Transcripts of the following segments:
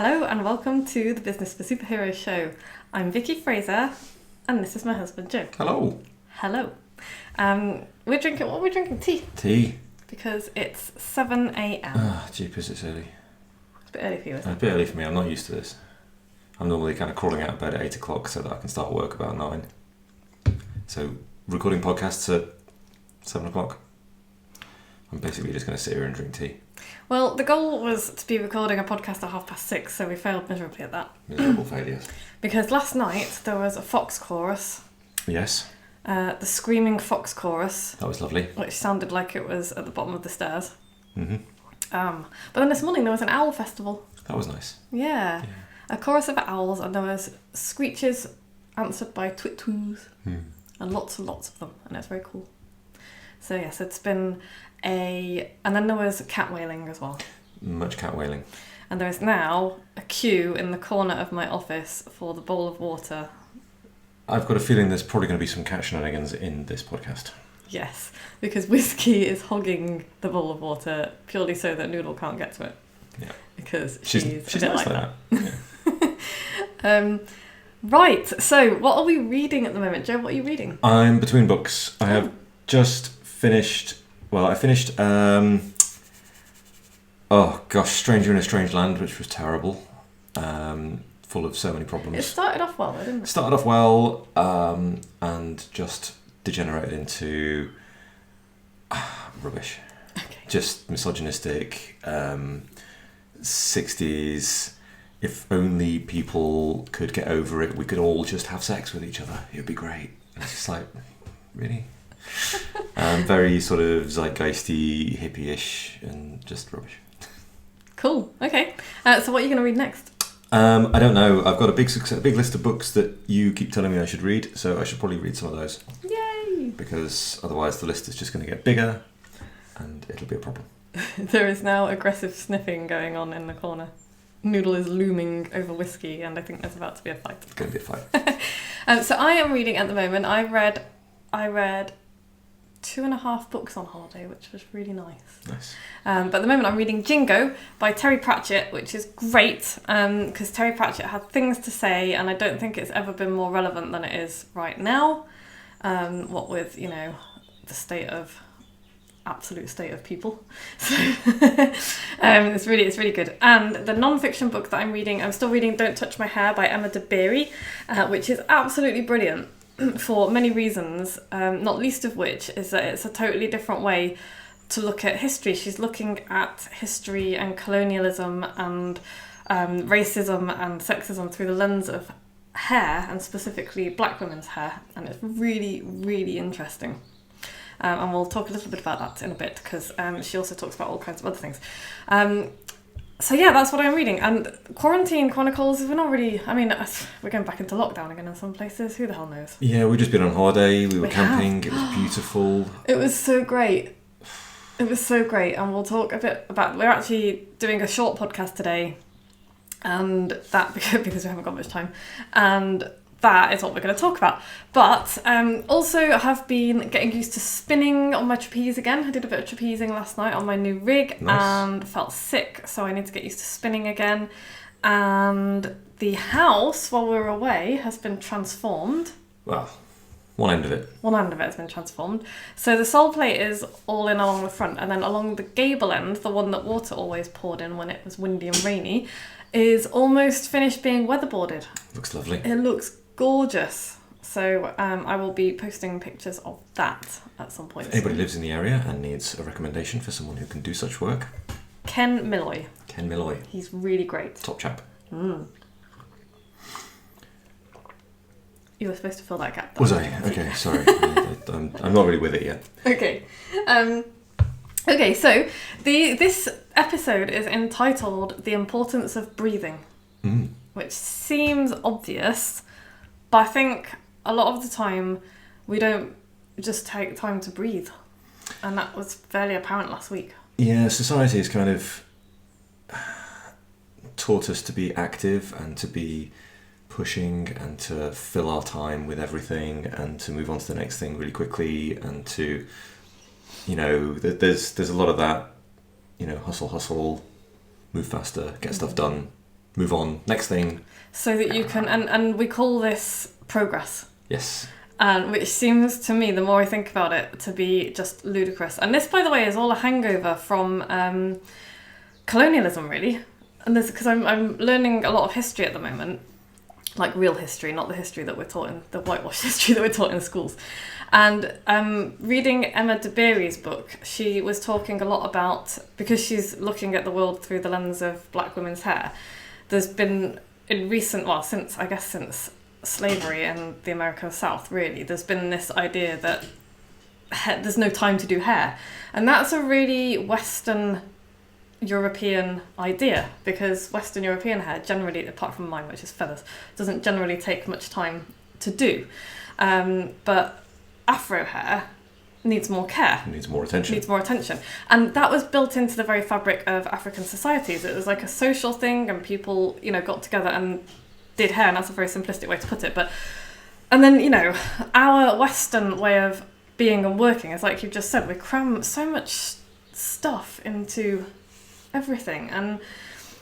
Hello and welcome to the Business for Superheroes show. I'm Vicky Fraser and this is my husband Joe. Hello. Hello. We're drinking tea. Tea. Because it's 7 a.m. Ah, jeepers, it's early. It's a bit early for you, isn't it? A bit early for me, I'm not used to this. I'm normally kind of crawling out of bed at 8 o'clock so that I can start work about 9. So, recording podcasts at 7 o'clock. I'm basically just going to sit here and drink tea. Well, the goal was to be recording a podcast at 6:30, so we failed miserably at that. Miserable failures. Because last night there was a fox chorus. Yes. The screaming fox chorus. That was lovely. Which sounded like it was at the bottom of the stairs. Mm-hmm. But then this morning there was an owl festival. That was nice. Yeah. A chorus of owls, and there was screeches answered by twit-toos. And lots of them, and it's very cool. So yes, it's been and then there was cat wailing as well. Much cat wailing. And there is now a queue in the corner of my office for the bowl of water. I've got a feeling there's probably going to be some cat shenanigans in this podcast. Yes, because Whiskey is hogging the bowl of water purely so that Noodle can't get to it. Yeah. Because she's a bit nice like that. Yeah. Right, so what are we reading at the moment? Joe, what are you reading? I'm between books. I have just finished... Well, I finished... Stranger in a Strange Land, which was terrible. Full of so many problems. It started off well, though, didn't it? Started off well, and just degenerated into rubbish. Okay. Just misogynistic, 60s... If only people could get over it, we could all just have sex with each other. It would be great. And it's just like, really? Very sort of zeitgeisty, hippie-ish, and just rubbish. Cool. Okay. So what are you going to read next? I don't know. I've got a big list of books that you keep telling me I should read, so I should probably read some of those. Yay! Because otherwise the list is just going to get bigger, and it'll be a problem. There is now aggressive sniffing going on in the corner. Noodle is looming over Whiskey, and I think there's about to be a fight. It's going to be a fight. So I am reading at the moment. I read 2.5 books on holiday, which was really nice. Nice. But at the moment I'm reading Jingo by Terry Pratchett, which is great because Terry Pratchett had things to say, and I don't think it's ever been more relevant than it is right now. What with, the absolute state of people. So it's really good. And the non-fiction book that I'm still reading Don't Touch My Hair by Emma DeBerry, which is absolutely brilliant for many reasons, not least of which is that it's a totally different way to look at history. She's looking at history and colonialism and racism and sexism through the lens of hair, and specifically black women's hair, and it's really, really interesting. And we'll talk a little bit about that in a bit, because she also talks about all kinds of other things. So yeah, that's what I'm reading. And Quarantine Chronicles, we're not really... I mean, we're going back into lockdown again in some places. Who the hell knows? Yeah, we've just been on holiday. We were camping. It was beautiful. It was so great. And we'll talk a bit about... We're actually doing a short podcast today, and that because we haven't got much time. And that is what we're going to talk about. But also I have been getting used to spinning on my trapeze again. I did a bit of trapezing last night on my new rig. Nice. And felt sick, so I need to get used to spinning again. And the house, while we were away, has been transformed. Well, one end of it has been transformed. So the sole plate is all in along the front, and then along the gable end, the one that water always poured in when it was windy and rainy, is almost finished being weatherboarded. Looks lovely. It looks gorgeous. So I will be posting pictures of that at some point. If anybody lives in the area and needs a recommendation for someone who can do such work, Ken Milloy. He's really great. Top chap. You were supposed to fill that gap. Was I? Okay, sorry. I'm not really with it yet. Okay. Okay, so this episode is entitled The Importance of Breathing, which seems obvious, but I think a lot of the time we don't just take time to breathe, and that was fairly apparent last week. Yeah, society has kind of taught us to be active and to be pushing and to fill our time with everything and to move on to the next thing really quickly, and to, there's a lot of that, hustle, move faster, get stuff done, move on, next thing. So that you can, and we call this progress. Yes. And which seems to me, the more I think about it, to be just ludicrous. And this, by the way, is all a hangover from colonialism, really. And this, because I'm learning a lot of history at the moment, like real history, not the history that we're taught in, the whitewash history that we're taught in schools. And reading Emma de Berry's book, she was talking a lot about, because she's looking at the world through the lens of black women's hair, there's been in recent, well, since slavery in the American South, really, there's been this idea that there's no time to do hair. And that's a really Western European idea, because Western European hair generally, apart from mine, which is feathers, doesn't generally take much time to do. But Afro hair needs more care. Needs more attention. And that was built into the very fabric of African societies. It was like a social thing, and people, got together and did hair, and that's a very simplistic way to put it. And then, our Western way of being and working is, like you've just said, we cram so much stuff into everything. And,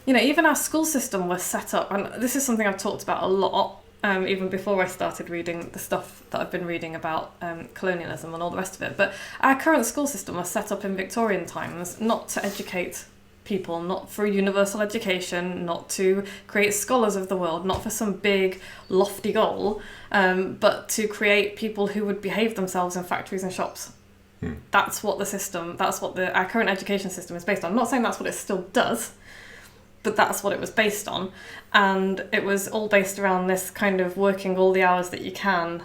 even our school system was set up, and this is something I've talked about a lot, even before I started reading the stuff that I've been reading about colonialism and all the rest of it. But our current school system was set up in Victorian times not to educate people, not for universal education, not to create scholars of the world, not for some big lofty goal, but to create people who would behave themselves in factories and shops. That's what our current education system is based on. I'm not saying that's what it still does, but that's what it was based on. And it was all based around this kind of working all the hours that you can,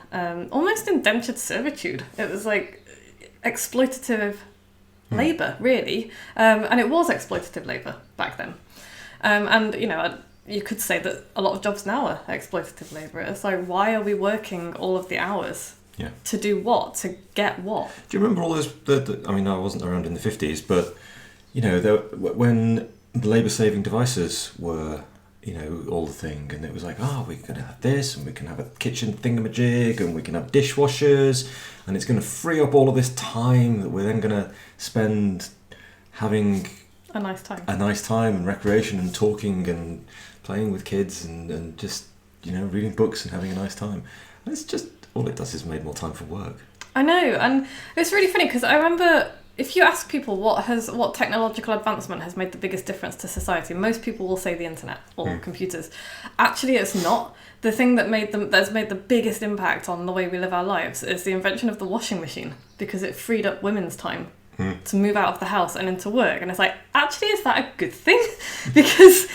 almost indentured servitude. It was like exploitative labour, really. And it was exploitative labour back then. And, you could say that a lot of jobs now are exploitative labour. It's like, why are we working all of the hours? Yeah. To do what? To get what? Do you remember all those? I wasn't around in the 50s, but when the labour-saving devices were, all the thing, and it was like, we're going to have this, and we can have a kitchen thingamajig, and we can have dishwashers, and it's going to free up all of this time that we're then going to spend having a nice time and recreation and talking and playing with kids and just reading books and having a nice time. And it's just all it does is make more time for work. I know, and it's really funny because I remember if you ask people what technological advancement has made the biggest difference to society, most people will say the internet or computers. Actually, it's not. The thing that's made the biggest impact on the way we live our lives is the invention of the washing machine, because it freed up women's time to move out of the house and into work. And it's like, actually, is that a good thing? because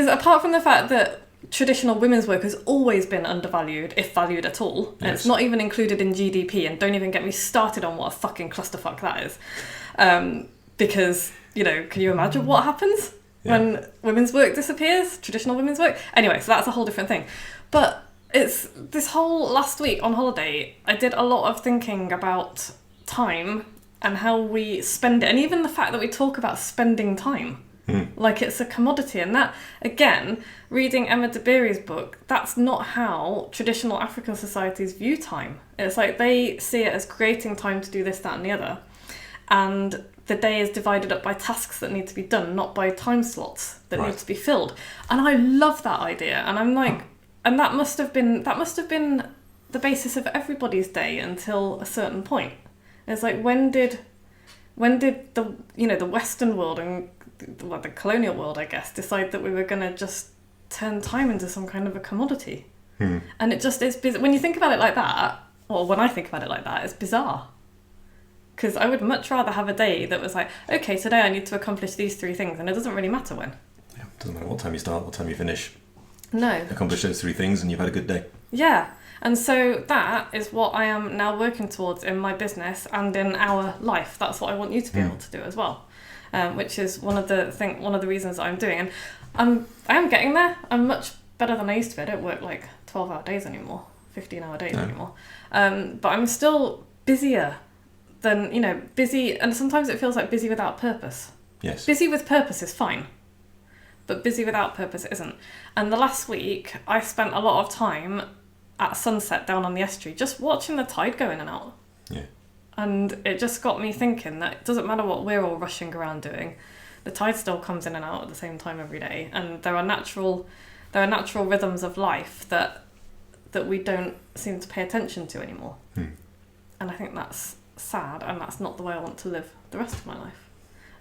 apart from the fact that traditional women's work has always been undervalued, if valued at all. And it's not even included in GDP, and don't even get me started on what a fucking clusterfuck that is. Because, can you imagine what happens when women's work disappears? Traditional women's work? Anyway, so that's a whole different thing. But it's this whole last week on holiday, I did a lot of thinking about time and how we spend it, and even the fact that we talk about spending time. Like it's a commodity. And that, again, reading Emma de Berry's book, that's not how traditional African societies view time. It's like they see it as creating time to do this, that and the other. And the day is divided up by tasks that need to be done, not by time slots that need to be filled. And I love that idea. And I'm like, and that must have been the basis of everybody's day until a certain point. It's like, when did the the Western world and the colonial world, I guess, decide that we were going to just turn time into some kind of a commodity? And it's when you think about it like that, or when I think about it like that, it's bizarre. Because I would much rather have a day that was like, okay, today I need to accomplish these 3 things, and it doesn't really matter when. Yeah, it doesn't matter what time you start, what time you finish. No. Accomplish those 3 things and you've had a good day. Yeah. And so that is what I am now working towards in my business and in our life. That's what I want you to be able to do as well. Which is one of the reasons I'm doing. And I am getting there. I'm much better than I used to be. I don't work like 12-hour days anymore, 15-hour days anymore. But I'm still busier than, busy. And sometimes it feels like busy without purpose. Yes. Busy with purpose is fine, but busy without purpose isn't. And the last week, I spent a lot of time at sunset down on the estuary just watching the tide go in and out. Yeah. And it just got me thinking that it doesn't matter what we're all rushing around doing. the tide still comes in and out at the same time every day, and there are natural rhythms of life that we don't seem to pay attention to anymore. And I think that's sad, and that's not the way I want to live the rest of my life.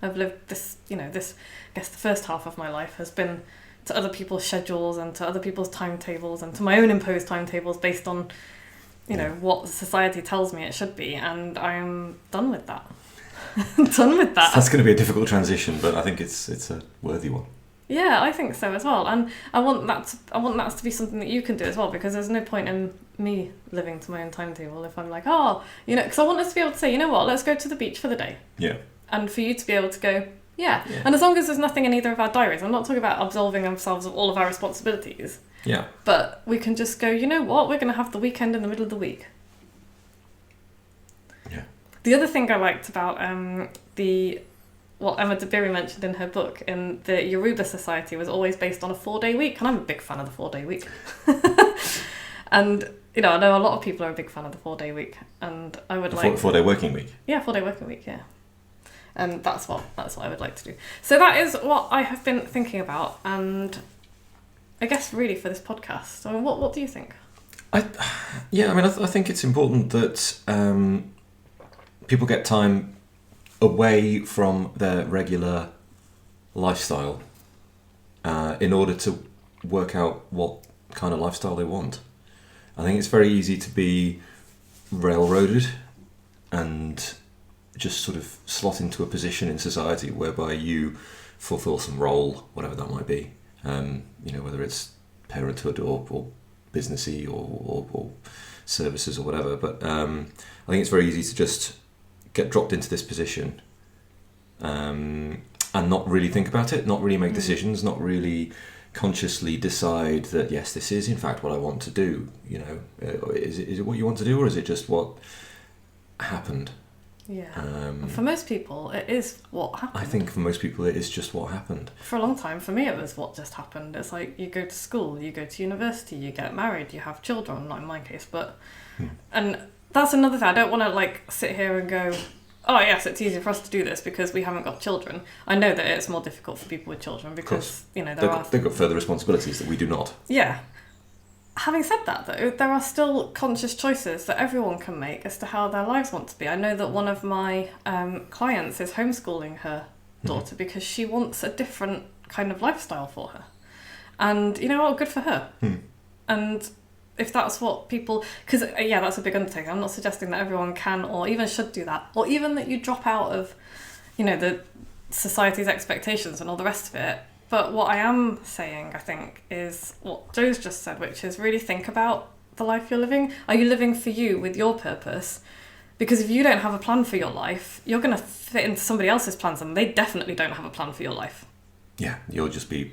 I've lived this, I guess the first half of my life has been to other people's schedules and to other people's timetables and to my own imposed timetables based on, what society tells me it should be, and I'm done with that. Done with that. That's going to be a difficult transition, but I think it's a worthy one. Yeah, I think so as well, and I want that to be something that you can do as well, because there's no point in me living to my own timetable if I'm like, because I want us to be able to say, you know what, let's go to the beach for the day. Yeah. And for you to be able to go, yeah. And as long as there's nothing in either of our diaries, I'm not talking about absolving ourselves of all of our responsibilities. Yeah. But we can just go, you know what, we're going to have the weekend in the middle of the week. Yeah. The other thing I liked about what Emma Dabiri mentioned in her book, in the Yoruba society, was always based on a 4-day week, and I'm a big fan of the 4-day week. And I know a lot of people are a big fan of the 4-day week, and I would like 4-day working week. Yeah, 4-day working week. Yeah, and that's what I would like to do. So that is what I have been thinking about, and I guess really for this podcast. I mean, what do you think? I think it's important that people get time away from their regular lifestyle in order to work out what kind of lifestyle they want. I think it's very easy to be railroaded and just sort of slot into a position in society whereby you fulfill some role, whatever that might be, whether it's parenthood or businessy or services or whatever. But I think it's very easy to just get dropped into this position and not really think about it, not really make decisions, not really consciously decide that, yes, this is in fact what I want to do. Is it what you want to do, or is it just what happened? Yeah. For most people, it is what happened. I think for most people, it is just what happened. For a long time, for me, it was what just happened. It's like you go to school, you go to university, you get married, you have children, not in my case, but... And that's another thing. I don't want to sit here and go, oh yes, it's easier for us to do this because we haven't got children. I know that it's more difficult for people with children because, they've got further responsibilities that we do not. Yeah. Having said that, though, there are still conscious choices that everyone can make as to how their lives want to be. I know that one of my clients is homeschooling her daughter because she wants a different kind of lifestyle for her. And, good for her. And if that's what people... Because, that's a big undertaking. I'm not suggesting that everyone can or even should do that. Or even that you drop out of, the society's expectations and all the rest of it. But what I am saying, I think, is what Joe's just said, which is really think about the life you're living. Are you living for you with your purpose? Because if you don't have a plan for your life, you're going to fit into somebody else's plans, and they definitely don't have a plan for your life. Yeah, you'll just be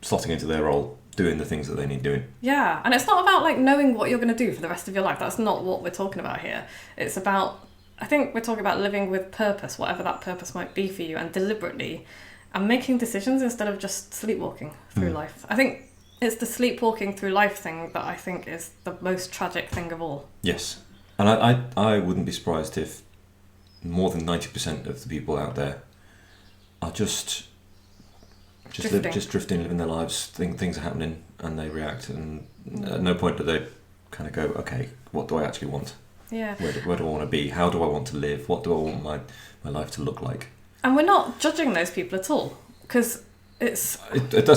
slotting into their role, doing the things that they need doing. Yeah, and it's not about knowing what you're going to do for the rest of your life. That's not what we're talking about here. It's about, I think we're talking about living with purpose, whatever that purpose might be for you, and deliberately, and making decisions instead of just sleepwalking through life. I think it's the sleepwalking through life thing that I think is the most tragic thing of all. Yes, and I wouldn't be surprised if more than 90% of the people out there are just drifting, living their lives. Things are happening, and they react, and at no point do they kind of go, okay, what do I actually want? Yeah. Where do I want to be? How do I want to live? What do I want my life to look like? And we're not judging those people at all, because that's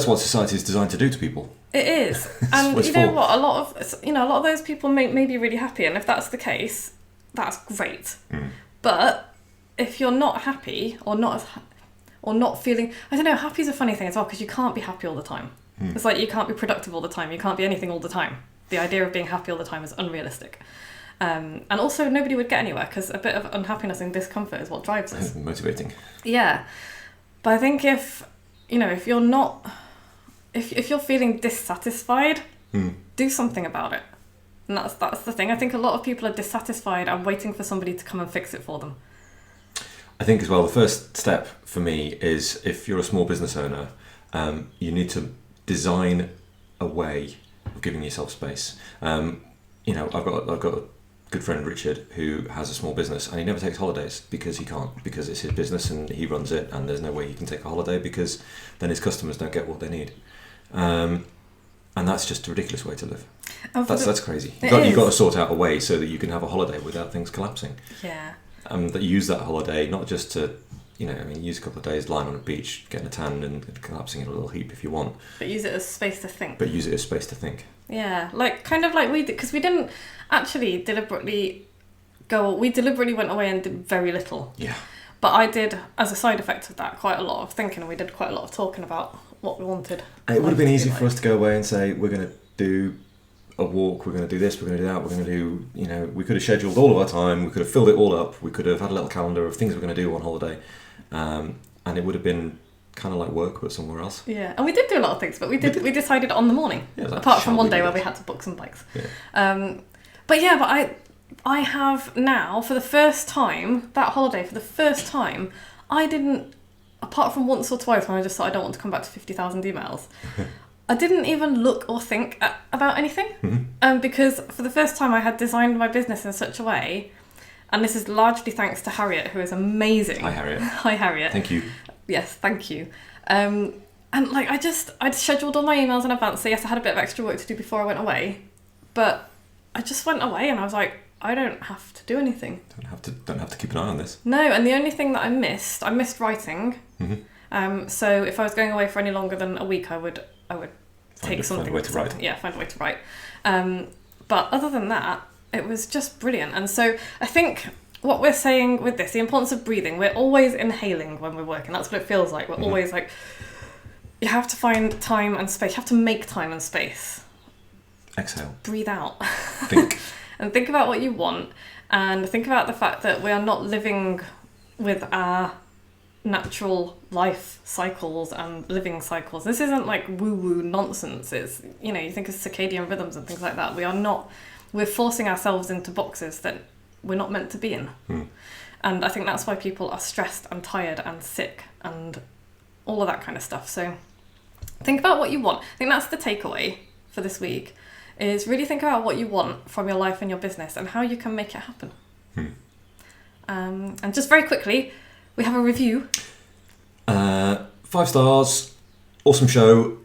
what society is designed to do to people. It is, and what? A lot of those people may be really happy, and if that's the case, that's great. But if you're not happy or not feeling, I don't know, happy is a funny thing as well, because you can't be happy all the time. It's like you can't be productive all the time. You can't be anything all the time. The idea of being happy all the time is unrealistic. And also nobody would get anywhere, because a bit of unhappiness and discomfort is what drives us. Motivating. Yeah. But I think if you're not, if you're feeling dissatisfied, do something about it. And that's the thing. I think a lot of people are dissatisfied and waiting for somebody to come and fix it for them. I think as well, the first step for me is, if you're a small business owner, you need to design a way of giving yourself space. I've got a good friend Richard, who has a small business, and he never takes holidays because he can't, because it's his business and he runs it, and there's no way he can take a holiday because then his customers don't get what they need. And that's just a ridiculous way to live. That's crazy. You've got to sort out a way so that you can have a holiday without things collapsing. Yeah. That you use that holiday not just to, use a couple of days lying on a beach, getting a tan and collapsing in a little heap if you want. But use it as space to think. Yeah, kind of like we did, because we didn't actually deliberately we deliberately went away and did very little. Yeah. But I did, as a side effect of that, quite a lot of thinking, and we did quite a lot of talking about what we wanted. And it would have been easy for us to go away and say, we're going to do a walk, we're going to do this, we're going to do that, we're going to do, we could have scheduled all of our time, we could have filled it all up, we could have had a little calendar of things we're going to do on holiday, and it would have been kind of like work but somewhere else. Yeah, and we did do a lot of things, but we decided on the morning, apart from one day where we had to book some bikes. Yeah. But I have now, for the first time, that holiday, for the first time, I didn't, apart from once or twice when I just thought I don't want to come back to 50,000 emails, I didn't even look or think about anything. Mm-hmm. Because for the first time I had designed my business in such a way, and this is largely thanks to Harriet, who is amazing. Hi, Harriet. Hi, Harriet. Thank you. Yes, thank you. And I'd scheduled all my emails in advance, so yes, I had a bit of extra work to do before I went away, but I just went away and I was like, I don't have to do anything. Don't have to keep an eye on this. No, and the only thing that I missed writing. Mm-hmm. So if I was going away for any longer than a week, I would take something. Find a way to write. Yeah, find a way to write. But other than that, it was just brilliant. And so I think what we're saying with this, the importance of breathing, we're always inhaling when we're working. That's what it feels like. We're always like, you have to find time and space. You have to make time and space. Exhale. Breathe out. Think. And think about what you want, and think about the fact that we are not living with our natural cycles and living cycles. This isn't like woo-woo nonsense. It's, you think of circadian rhythms and things like that. We're forcing ourselves into boxes that we're not meant to be in. And I think that's why people are stressed and tired and sick and all of that kind of stuff. So think about what you want. I think that's the takeaway for this week, is really think about what you want from your life and your business and how you can make it happen. And just very quickly, we have a review. 5 stars, awesome show,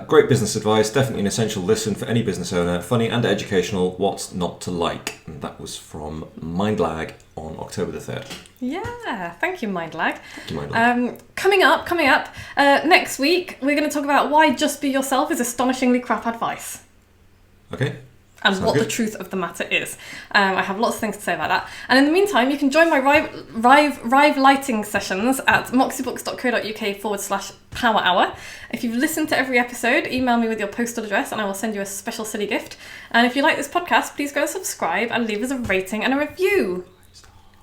great business advice, definitely an essential listen for any business owner, funny and educational, what's not to like? And that was from Mindlag on October the 3rd. Yeah, thank you, Mindlag. Thank you, Mindlag. Coming up, next week, we're going to talk about why just be yourself is astonishingly crap advice. Okay. And what the truth of the matter is. I have lots of things to say about that. And in the meantime, you can join my Rive lighting sessions at moxiebooks.co.uk/power hour. If you've listened to every episode, email me with your postal address and I will send you a special silly gift. And if you like this podcast, please go and subscribe and leave us a rating and a review.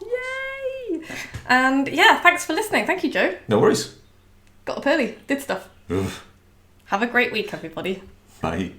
Yay! And thanks for listening. Thank you, Joe. No worries. Got up early, did stuff. Ugh. Have a great week, everybody. Bye.